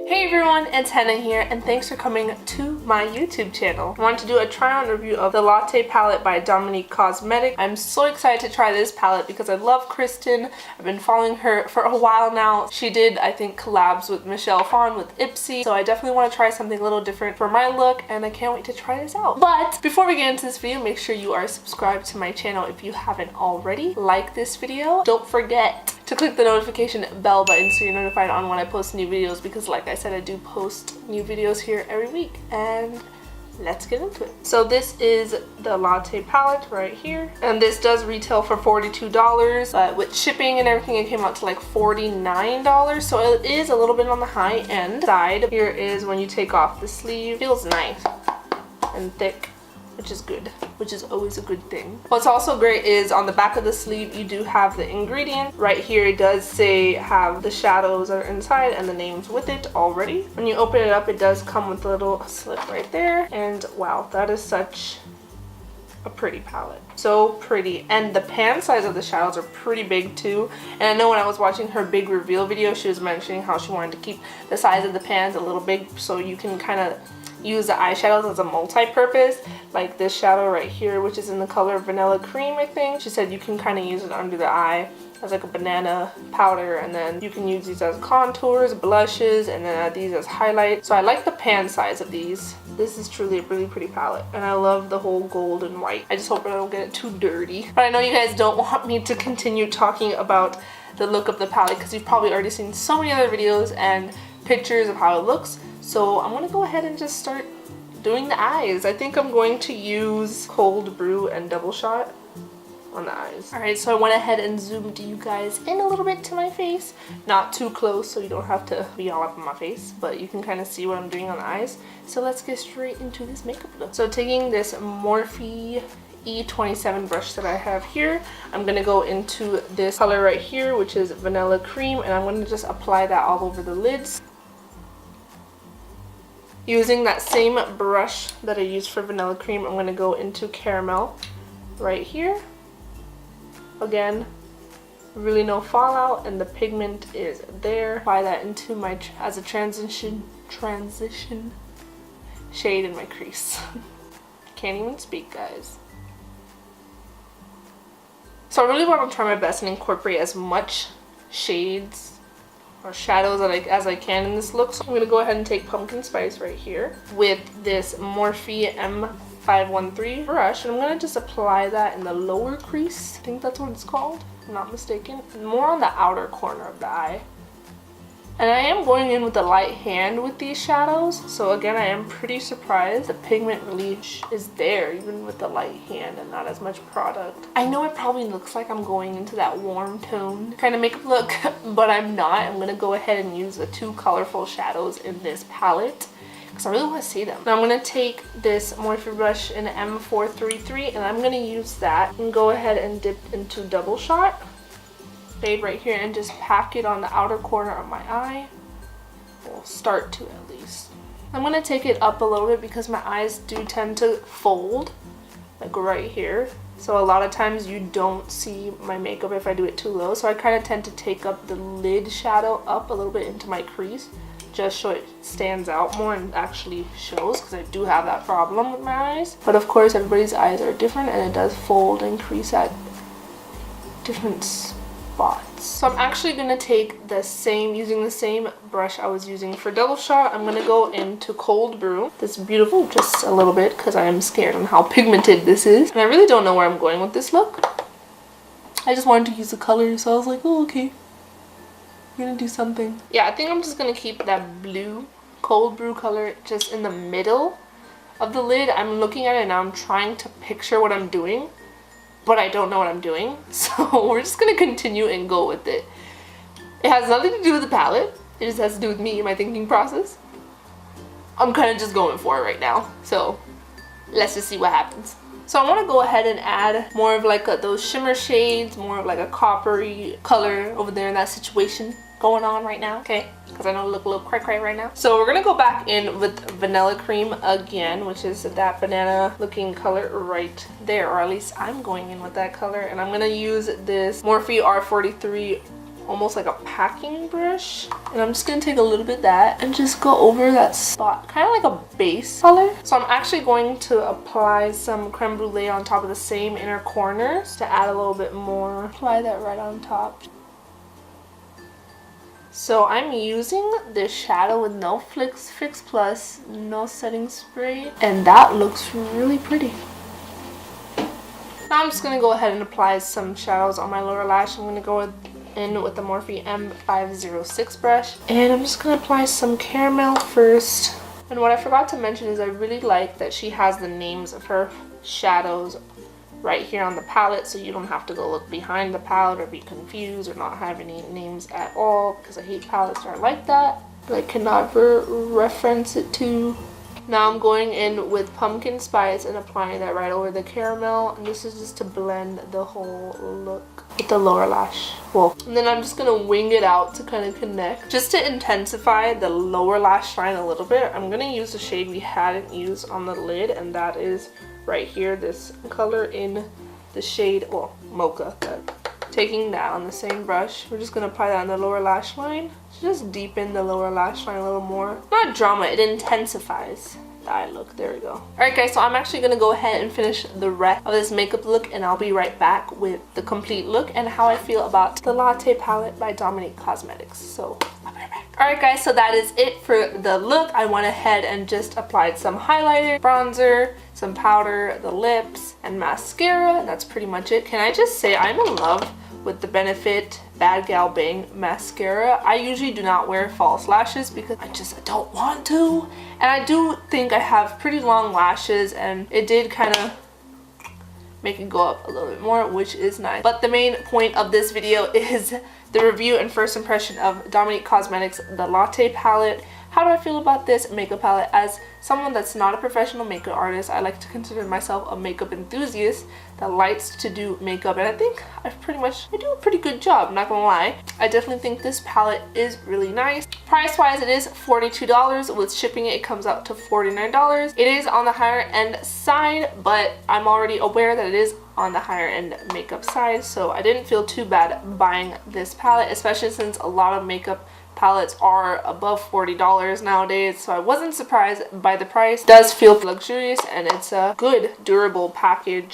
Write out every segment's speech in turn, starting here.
Hey everyone, it's Hannah here and thanks for coming to my YouTube channel. I wanted to do a try-on review of the Latte palette by Dominique Cosmetics. I'm so excited to try this palette because I love Christen. I've been following her for a while now. She did, I think, collabs with Michelle Phan with Ipsy, so I definitely want to try something a little different for my look and I can't wait to try this out. But before we get into this video, make sure you are subscribed to my channel if you haven't already. Like this video. Don't forget to click the notification bell button so you're notified on when I post new videos, because like I said, I do post new videos here every week. And let's get into it. So this is the Latte palette right here, and this does retail for $42, but with shipping and everything it came out to like $49, so it is a little bit on the high end side. Here is when you take off the sleeve. Feels nice and thick, which is good, which is always a good thing. What's also great is on the back of the sleeve you do have the ingredient. Right here it does say have the shadows that are inside and the names with it already. When you open it up, it does come with a little slip right there, and wow, that is such a pretty palette. So pretty. And the pan size of the shadows are pretty big too, and I know when I was watching her big reveal video she was mentioning how she wanted to keep the size of the pans a little big so you can kind of use the eyeshadows as a multi-purpose. Like this shadow right here, which is in the color Vanilla Cream, I think. She said you can kind of use it under the eye as like a banana powder, and then you can use these as contours, blushes, and then add these as highlights. So I like the pan size of these. This is truly a really pretty palette, and I love the whole gold and white. I just hope I don't get it too dirty. But I know you guys don't want me to continue talking about the look of the palette because you've probably already seen so many other videos and pictures of how it looks. So I'm gonna go ahead and just start doing the eyes. I think I'm going to use Cold Brew and Double Shot on the eyes. Alright, so I went ahead and zoomed you guys in a little bit to my face. Not too close so you don't have to be all up in my face, but you can kind of see what I'm doing on the eyes. So let's get straight into this makeup look. So taking this Morphe E27 brush that I have here, I'm going to go into this color right here, which is Vanilla Cream, and I'm going to just apply that all over the lids. Using that same brush that I used for Vanilla Cream, I'm going to go into Caramel right here. Again, really no fallout, and the pigment is there. Apply that into my, as a transition shade in my crease. Can't even speak, guys. So I really want to try my best and incorporate as much shades or shadows as I can in this look. So I'm going to go ahead and take Pumpkin Spice right here with this Morphe M513 brush, and I'm going to just apply that in the lower crease. I think that's what it's called, if I'm not mistaken. More on the outer corner of the eye. And I am going in with a light hand with these shadows, so again I am pretty surprised the pigment really is there even with the light hand and not as much product. I know it probably looks like I'm going into that warm tone kind of makeup look, but I'm not. I'm going to go ahead and use the two colorful shadows in this palette because I really want to see them. Now I'm going to take this Morphe brush in M433 and I'm going to use that and go ahead and dip into Double Shot shade right here and just pack it on the outer corner of my eye. We'll start to at least. I'm going to take it up a little bit because my eyes do tend to fold like right here, so a lot of times you don't see my makeup if I do it too low, so I kind of tend to take up the lid shadow up a little bit into my crease just so it stands out more and actually shows, because I do have that problem with my eyes. But of course everybody's eyes are different and it does fold and crease at different spots. So I'm actually going to take the same, using the same brush I was using for Double Shot, I'm going to go into Cold Brew. This beautiful, just a little bit because I am scared on how pigmented this is. And I really don't know where I'm going with this look. I just wanted to use the color, so I was like, oh okay, I'm going to do something. Yeah, I think I'm just going to keep that blue Cold Brew color just in the middle of the lid. I'm looking at it now, I'm trying to picture what I'm doing, but I don't know what I'm doing, so we're just gonna continue and go with it. It has nothing to do with the palette, it just has to do with me and my thinking process. I'm kind of just going for it right now, so let's just see what happens. So I want to go ahead and add more of like those shimmer shades, more of like a coppery color over there in that situation going on right now, okay? Because I know I look a little cray-cray right now. So we're gonna go back in with Vanilla Cream again, which is that banana looking color right there, or at least I'm going in with that color. And I'm gonna use this Morphe R43 almost like a packing brush, and I'm just gonna take a little bit of that and just go over that spot, kind of like a base color. So I'm actually going to apply some creme brulee on top of the same inner corners to add a little bit more. Apply that right on top. So I'm using this shadow with no Fix Plus, no setting spray, and that looks really pretty. Now I'm just gonna go ahead and apply some shadows on my lower lash. I'm gonna go in with the Morphe M506 brush, and I'm just gonna apply some caramel first. And what I forgot to mention is I really like that she has the names of her shadows right here on the palette, so you don't have to go look behind the palette or be confused or not have any names at all, because I hate palettes that are like that, but I cannot reference it to. Now I'm going in with pumpkin spice and applying that right over the caramel, and this is just to blend the whole look with the lower lash. Well, and then I'm just gonna wing it out to kind of connect. Just to intensify the lower lash line a little bit, I'm gonna use the shade we hadn't used on the lid, and that is right here, this color in the shade, well, mocha. Taking that on the same brush, we're just gonna apply that on the lower lash line to just deepen the lower lash line a little more. Not drama, it intensifies the eye look. There we go. Alright guys, so I'm actually gonna go ahead and finish the rest of this makeup look, and I'll be right back with the complete look and how I feel about the Latte palette by Dominique Cosmetics. So I'll be right back. Alright guys, so that is it for the look. I went ahead and just applied some highlighter, bronzer, some powder, the lips, and mascara, and that's pretty much it. Can I just say I'm in love with the Benefit Bad Gal Bang mascara. I usually do not wear false lashes because I just don't want to, and I do think I have pretty long lashes, and it did kind of make it go up a little bit more, which is nice. But the main point of this video is the review and first impression of Dominique Cosmetics, the Latte palette. How do I feel about this makeup palette? As someone that's not a professional makeup artist, I like to consider myself a makeup enthusiast that likes to do makeup, and I think I do a pretty good job, not gonna lie. I definitely think this palette is really nice. Price wise, it is $42. With shipping it comes out to $49. It is on the higher end side, but I'm already aware that it is on the higher end makeup side, so I didn't feel too bad buying this palette, especially since a lot of makeup palettes are above $40 nowadays, so I wasn't surprised by the price. It does feel luxurious, and it's a good durable packaging.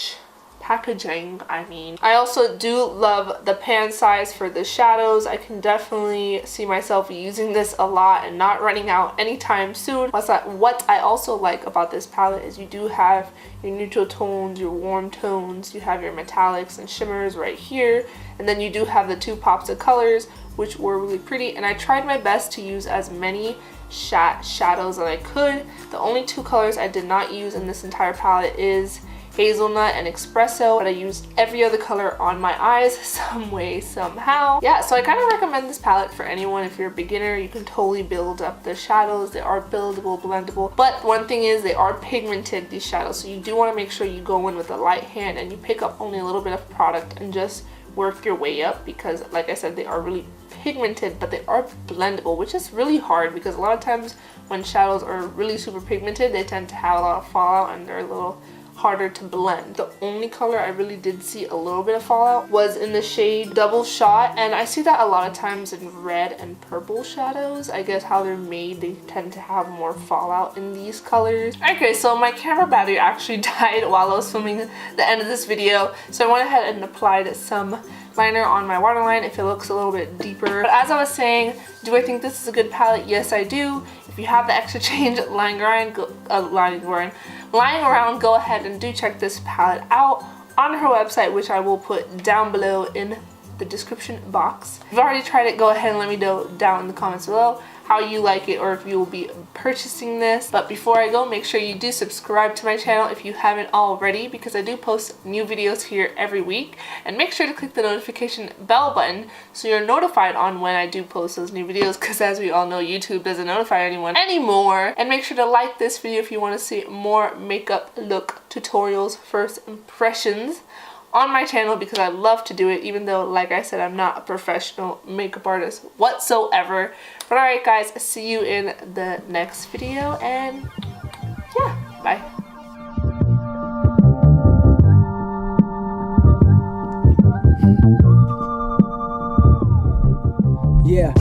I also do love the pan size for the shadows. I can definitely see myself using this a lot and not running out anytime soon. What I also like about this palette is you do have your neutral tones, your warm tones, you have your metallics and shimmers right here, and then you do have the two pops of colors, which were really pretty, and I tried my best to use as many shadows as I could. The only two colors I did not use in this entire palette is Hazelnut and Espresso, but I used every other color on my eyes some way, somehow. Yeah, so I kind of recommend this palette for anyone. If you're a beginner, you can totally build up the shadows. They are buildable, blendable, but one thing is they are pigmented, these shadows, so you do want to make sure you go in with a light hand and you pick up only a little bit of product and just work your way up, because like I said, they are really pigmented, but they are blendable, which is really hard because a lot of times when shadows are really super pigmented, they tend to have a lot of fallout and they're a little harder to blend. The only color I really did see a little bit of fallout was in the shade Double Shot, and I see that a lot of times in red and purple shadows. I guess how they're made, they tend to have more fallout in these colors. Okay, so my camera battery actually died while I was filming the end of this video, so I went ahead and applied some liner on my waterline if it looks a little bit deeper. But as I was saying, do I think this is a good palette? Yes, I do. If you have the extra change lying around, go ahead and do check this palette out on her website, which I will put down below in the description box. If you've already tried it, go ahead and let me know down in the comments below how you like it or if you will be purchasing this. But before I go, make sure you do subscribe to my channel if you haven't already, because I do post new videos here every week, and make sure to click the notification bell button so you're notified on when I do post those new videos, because as we all know, YouTube doesn't notify anyone anymore. And make sure to like this video if you want to see more makeup look tutorials, first impressions on my channel, because I love to do it, even though, like I said, I'm not a professional makeup artist whatsoever. But alright guys, see you in the next video, and yeah, bye. Yeah.